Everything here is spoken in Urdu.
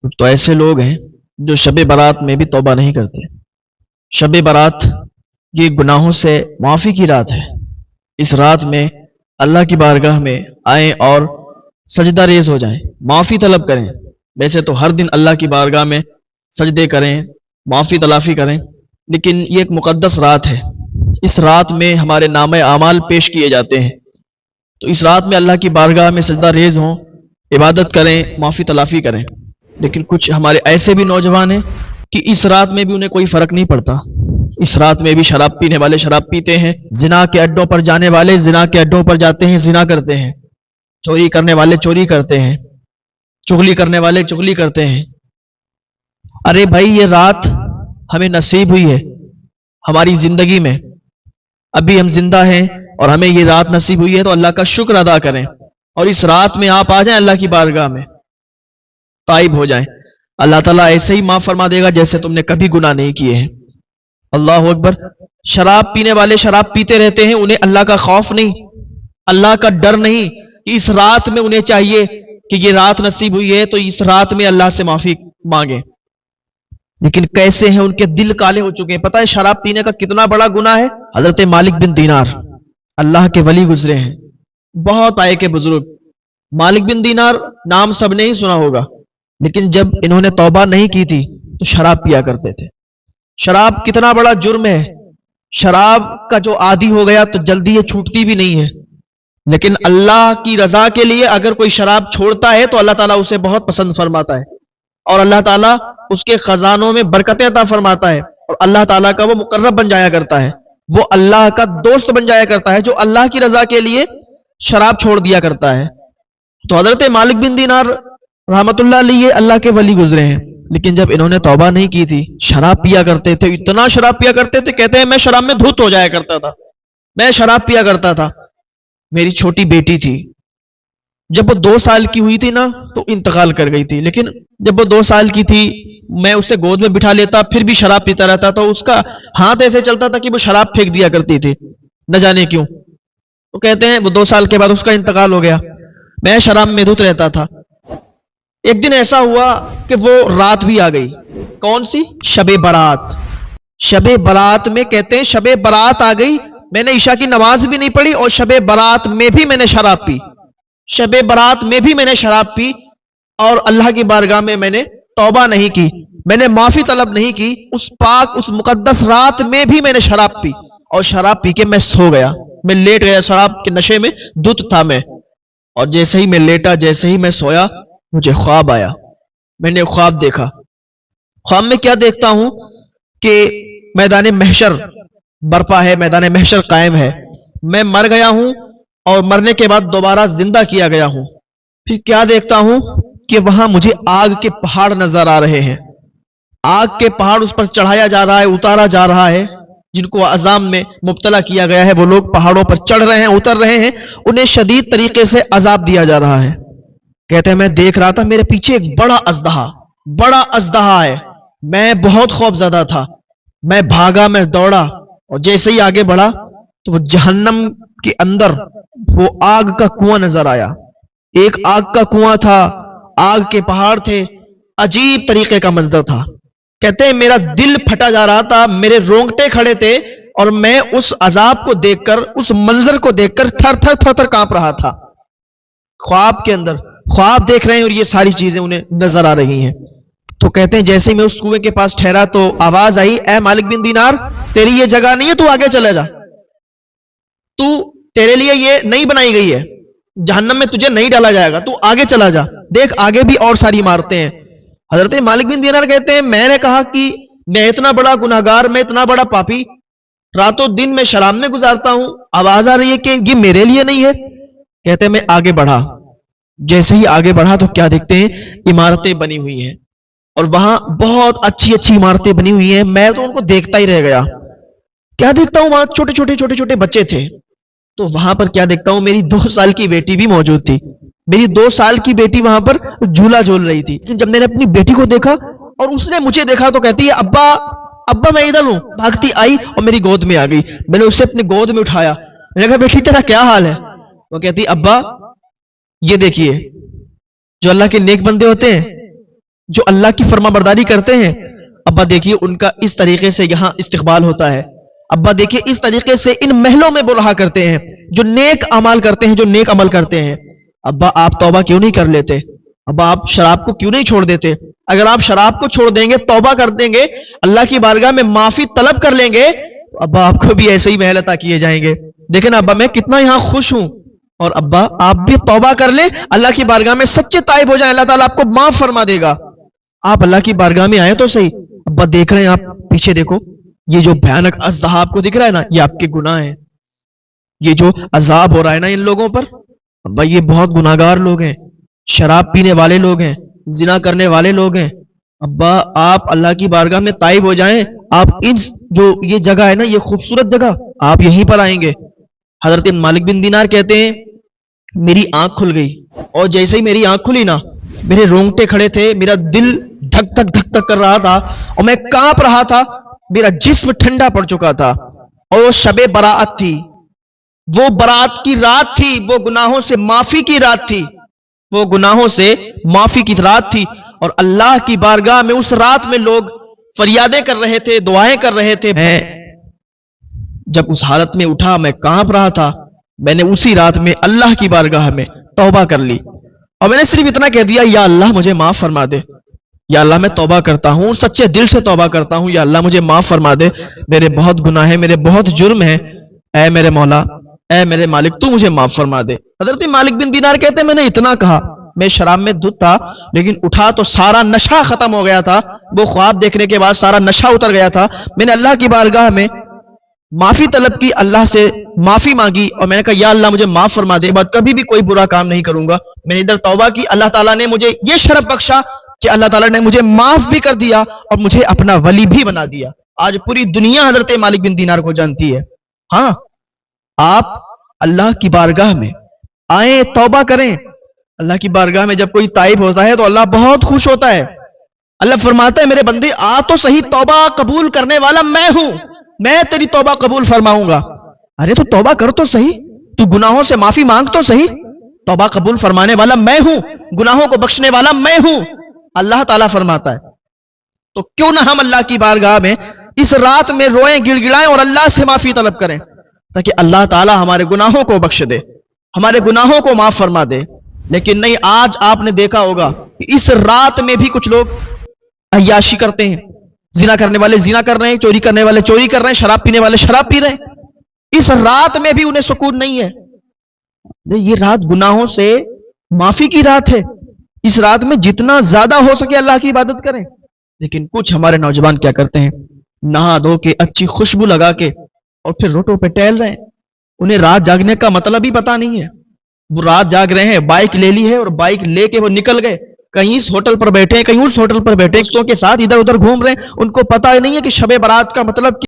کچھ تو ایسے لوگ ہیں جو شب برات میں بھی توبہ نہیں کرتے۔ شب برات یہ گناہوں سے معافی کی رات ہے۔ اس رات میں اللہ کی بارگاہ میں آئیں اور سجدہ ریز ہو جائیں، معافی طلب کریں۔ ویسے تو ہر دن اللہ کی بارگاہ میں سجدے کریں، معافی تلافی کریں، لیکن یہ ایک مقدس رات ہے۔ اس رات میں ہمارے نامہ اعمال پیش کیے جاتے ہیں، تو اس رات میں اللہ کی بارگاہ میں سجدہ ریز ہوں، عبادت کریں، معافی تلافی کریں۔ لیکن کچھ ہمارے ایسے بھی نوجوان ہیں کہ اس رات میں بھی انہیں کوئی فرق نہیں پڑتا۔ اس رات میں بھی شراب پینے والے شراب پیتے ہیں، زنا کے اڈوں پر جانے والے زنا کے اڈوں پر جاتے ہیں، زنا کرتے ہیں، چوری کرنے والے چوری کرتے ہیں، چغلی کرنے والے چغلی کرتے ہیں۔ ارے بھائی، یہ رات ہمیں نصیب ہوئی ہے ہماری زندگی میں، ابھی ہم زندہ ہیں اور ہمیں یہ رات نصیب ہوئی ہے، تو اللہ کا شکر ادا کریں اور اس رات میں آپ آ جائیں اللہ کی بارگاہ میں، تائب ہو جائیں۔ اللہ تعالیٰ ایسے ہی معاف فرما دے گا جیسے تم نے کبھی گناہ نہیں کیے ہیں۔ اللہ اکبر۔ شراب پینے والے شراب پیتے رہتے ہیں، انہیں اللہ کا خوف نہیں، اللہ کا ڈر نہیں کہ اس رات میں انہیں چاہیے کہ یہ رات نصیب ہوئی ہے تو اس رات میں اللہ سے معافی مانگیں۔ لیکن کیسے ہیں ان کے دل کالے ہو چکے ہیں۔ پتہ ہے شراب پینے کا کتنا بڑا گناہ ہے؟ حضرت مالک بن دینار اللہ کے ولی گزرے ہیں، بہت آئے کے بزرگ۔ مالک بن دینار نام سب نے ہی سنا ہوگا، لیکن جب انہوں نے توبہ نہیں کی تھی تو شراب پیا کرتے تھے۔ شراب کتنا بڑا جرم ہے، شراب کا جو عادی ہو گیا تو جلدی یہ چھوٹتی بھی نہیں ہے، لیکن اللہ کی رضا کے لیے اگر کوئی شراب چھوڑتا ہے تو اللہ تعالیٰ اسے بہت پسند فرماتا ہے، اور اللہ تعالیٰ اس کے خزانوں میں برکتیں عطا فرماتا ہے، اور اللہ تعالیٰ کا وہ مقرب بن جایا کرتا ہے، وہ اللہ کا دوست بن جایا کرتا ہے جو اللہ کی رضا کے لیے شراب چھوڑ دیا کرتا ہے۔ تو حضرت مالک بن دینار رحمت اللہ علیہ اللہ کے ولی گزرے ہیں، لیکن جب انہوں نے توبہ نہیں کی تھی، شراب پیا کرتے تھے، اتنا شراب پیا کرتے تھے، کہتے ہیں میں شراب میں دھت ہو جایا کرتا تھا، میں شراب پیا کرتا تھا۔ میری چھوٹی بیٹی تھی، جب وہ 2 سال کی ہوئی تھی نا تو انتقال کر گئی تھی، لیکن جب وہ 2 سال کی تھی میں اسے گود میں بٹھا لیتا، پھر بھی شراب پیتا رہتا، تو اس کا ہاتھ ایسے چلتا تھا کہ وہ شراب پھینک دیا کرتی تھی، نہ جانے کیوں۔ تو کہتے ہیں وہ 2 سال کے بعد اس کا انتقال ہو گیا، میں شراب میں دھت رہتا تھا۔ ایک دن ایسا ہوا کہ وہ رات بھی آ گئی، کون سی؟ شب برات۔ شب برات میں کہتے ہیں شب برات آ گئی، میں نے عشاء کی نماز بھی نہیں پڑھی اور شب برات میں بھی میں نے شراب پی، شب برات میں بھی میں نے شراب پی، اور اللہ کی بارگاہ میں میں نے توبہ نہیں کی، میں نے معافی طلب نہیں کی۔ اس پاک اس مقدس رات میں بھی میں نے شراب پی، اور شراب پی کے میں سو گیا، میں لیٹ گیا، شراب کے نشے میں دھت تھا میں، اور جیسے ہی میں لیٹا، جیسے ہی میں سویا، مجھے خواب آیا، میں نے خواب دیکھا۔ خواب میں کیا دیکھتا ہوں کہ میدان محشر برپا ہے، میدان محشر قائم ہے، میں مر گیا ہوں اور مرنے کے بعد دوبارہ زندہ کیا گیا ہوں۔ پھر کیا دیکھتا ہوں کہ وہاں مجھے آگ کے پہاڑ نظر آ رہے ہیں، آگ کے پہاڑ اس پر چڑھایا جا رہا ہے، اتارا جا رہا ہے، جن کو عذاب میں مبتلا کیا گیا ہے وہ لوگ پہاڑوں پر چڑھ رہے ہیں، اتر رہے ہیں، انہیں شدید طریقے سے عذاب دیا جا رہا ہے۔ کہتے ہیں میں دیکھ رہا تھا، میرے پیچھے ایک بڑا اژدہا ہے، میں بہت خوف زدہ تھا، میں بھاگا، میں دوڑا، اور جیسے ہی آگے بڑھا تو وہ جہنم کے اندر وہ آگ کا کنواں نظر آیا، ایک آگ کا کنواں تھا، آگ کے پہاڑ تھے، عجیب طریقے کا منظر تھا۔ کہتے ہیں میرا دل پھٹا جا رہا تھا، میرے رونگٹے کھڑے تھے، اور میں اس عذاب کو دیکھ کر، اس منظر کو دیکھ کر تھر تھر تھر تھر کانپ رہا تھا۔ خواب کے اندر خواب دیکھ رہے ہیں اور یہ ساری چیزیں انہیں نظر آ رہی ہیں۔ تو کہتے ہیں جیسے ہی میں اس کنویں کے پاس ٹھہرا تو آواز آئی، اے مالک بن دینار، تیری یہ جگہ نہیں ہے، تو آگے چلے جا، تو تیرے لیے یہ نہیں بنائی گئی ہے، جہنم میں تجھے نہیں ڈالا جائے گا، تو آگے چلا جا، دیکھ آگے بھی اور ساری عمارتیں ہیں۔ حضرت مالک بن دینار کہتے ہیں میں نے کہا کہ میں اتنا بڑا گناہگار، میں اتنا بڑا پاپی، راتوں دن میں شراب میں گزارتا ہوں، آواز آ رہی ہے کہ یہ میرے لیے نہیں ہے۔ کہتے ہیں میں آگے بڑھا، جیسے ہی آگے بڑھا تو کیا دیکھتے ہیں، عمارتیں بنی ہوئی ہیں، اور وہاں بہت اچھی اچھی عمارتیں بنی ہوئی ہیں۔ میں تو ان کو دیکھتا ہی رہ گیا، کیا دیکھتا ہوں وہاں چھوٹے چھوٹے بچے تھے، تو وہاں پر کیا دیکھتا ہوں میری 2 سال کی بیٹی بھی موجود تھی، میری 2 سال کی بیٹی وہاں پر جھولا جھول رہی تھی۔ لیکن جب میں نے اپنی بیٹی کو دیکھا اور اس نے مجھے دیکھا تو کہتی ہے ابا ابا میں ادھر ہوں، بھاگتی آئی اور میری گود میں آ گئی، میں نے اسے اپنی گود میں اٹھایا، میں نے کہا بیٹی تیرا کیا حال ہے؟ وہ کہتی ابا یہ دیکھیے جو اللہ کے نیک بندے ہوتے ہیں جو اللہ کی فرما برداری کرتے ہیں، ابا دیکھیے ان کا اس طریقے سے یہاں استقبال ہوتا ہے. ابا دیکھیے اس طریقے سے ان محلوں میں وہ رہا کرتے ہیں جو نیک اعمال کرتے ہیں، جو نیک عمل کرتے ہیں. ابا آپ توبہ کیوں نہیں کر لیتے؟ ابا آپ شراب کو کیوں نہیں چھوڑ دیتے؟ اگر آپ شراب کو چھوڑ دیں گے، توبہ کر دیں گے، اللہ کی بارگاہ میں معافی طلب کر لیں گے، تو ابا آپ کو بھی ایسے ہی محل عطا کیے جائیں گے. دیکھیں نا ابا میں کتنا یہاں خوش ہوں. اور ابا آپ بھی توبہ کر لیں، اللہ کی بارگاہ میں سچے تائب ہو جائیں، اللہ تعالیٰ آپ کو معاف فرما دے گا. آپ اللہ کی بارگاہ میں آئے تو صحیح. ابا دیکھ رہے ہیں آپ پیچھے دیکھو، یہ جو بھیانک اژدہا آپ کو دکھ رہا ہے نا، یہ آپ کے گناہ ہیں. یہ جو عذاب ہو رہا ہے نا ان لوگوں پر، ابا یہ بہت گناہگار لوگ ہیں، شراب پینے والے لوگ ہیں، زنا کرنے والے لوگ ہیں. ابا آپ اللہ کی بارگاہ میں تائب ہو جائیں. آپ ان جو یہ جگہ ہے نا، یہ خوبصورت جگہ، آپ یہیں پر آئیں گے. حضرت مالک بن دینار کہتے ہیں میری آنکھ کھل گئی، اور جیسے ہی میری آنکھ کھلی نا، میرے رونگٹے کھڑے تھے، میرا دل دھک دھک دھک دھک کر رہا تھا، اور میں کانپ رہا تھا، میرا جسم ٹھنڈا پڑ چکا تھا. اور وہ شب برات تھی، وہ برات کی رات تھی، وہ گناہوں سے معافی کی رات تھی، وہ گناہوں سے معافی کی رات تھی. اور اللہ کی بارگاہ میں اس رات میں لوگ فریادیں کر رہے تھے، دعائیں کر رہے تھے. میں جب اس حالت میں اٹھا، میں کانپ رہا تھا، میں نے اسی رات میں اللہ کی بارگاہ میں توبہ کر لی، اور میں نے صرف اتنا کہہ دیا یا اللہ مجھے معاف فرما دے، یا اللہ میں توبہ کرتا ہوں، سچے دل سے توبہ کرتا ہوں، یا اللہ مجھے معاف فرما دے، میرے بہت گناہ ہیں، میرے بہت جرم ہیں، اے میرے مولا، اے میرے مالک، تو مجھے معاف فرما دے. حضرت مالک بن دینار کہتے ہیں میں نے اتنا کہا، میں شراب میں دھت تھا، لیکن اٹھا تو سارا نشہ ختم ہو گیا تھا. وہ خواب دیکھنے کے بعد سارا نشہ اتر گیا تھا. میں نے اللہ کی بارگاہ میں معافی طلب کی، اللہ سے معافی مانگی، اور میں نے کہا یا اللہ مجھے معاف فرما دے، بعد کبھی بھی کوئی برا کام نہیں کروں گا. میں نے ادھر توبہ کی، اللہ تعالیٰ نے مجھے یہ شرف بخشا کہ اللہ تعالیٰ نے مجھے معاف بھی کر دیا اور مجھے اپنا ولی بھی بنا دیا. آج پوری دنیا حضرت مالک بن دینار کو جانتی ہے. ہاں، آپ اللہ کی بارگاہ میں آئیں، توبہ کریں. اللہ کی بارگاہ میں جب کوئی تائب ہوتا ہے تو اللہ بہت خوش ہوتا ہے. اللہ فرماتا ہے میرے بندے آ تو صحیح، توبہ قبول کرنے والا میں ہوں، میں تیری توبہ قبول فرماؤں گا. ارے تو توبہ کر تو صحیح، تو گناہوں سے معافی مانگ تو صحیح. توبہ قبول فرمانے والا میں ہوں، گناہوں کو بخشنے والا میں ہوں، اللہ تعالیٰ فرماتا ہے. تو کیوں نہ ہم اللہ کی بارگاہ میں اس رات میں روئیں، گڑ گڑائیں اور اللہ سے معافی طلب کریں، تاکہ اللہ تعالیٰ ہمارے گناہوں کو بخش دے، ہمارے گناہوں کو معاف فرما دے. لیکن نہیں، آج آپ نے دیکھا ہوگا کہ اس رات میں بھی کچھ لوگ عیاشی کرتے ہیں. زنا کرنے والے زنا کر رہے ہیں، چوری کرنے والے چوری کر رہے ہیں، شراب پینے والے شراب پی رہے ہیں. اس رات میں بھی انہیں سکون نہیں ہے. یہ رات گناہوں سے معافی کی رات ہے. اس رات میں جتنا زیادہ ہو سکے اللہ کی عبادت کریں. لیکن کچھ ہمارے نوجوان کیا کرتے ہیں، نہا دھو کے اچھی خوشبو لگا کے اور پھر روٹوں پہ ٹہل رہے ہیں. انہیں رات جاگنے کا مطلب ہی پتا نہیں ہے. وہ رات جاگ رہے ہیں، بائک لے لی ہے اور بائک لے کے وہ نکل گئے، کہیں اس ہوٹل پر بیٹھے ہیں، کہیں اس ہوٹل پر بیٹھے، دوستوں کے ساتھ ادھر ادھر گھوم رہے ہیں. ان کو پتا نہیں ہے کہ شب برات کا مطلب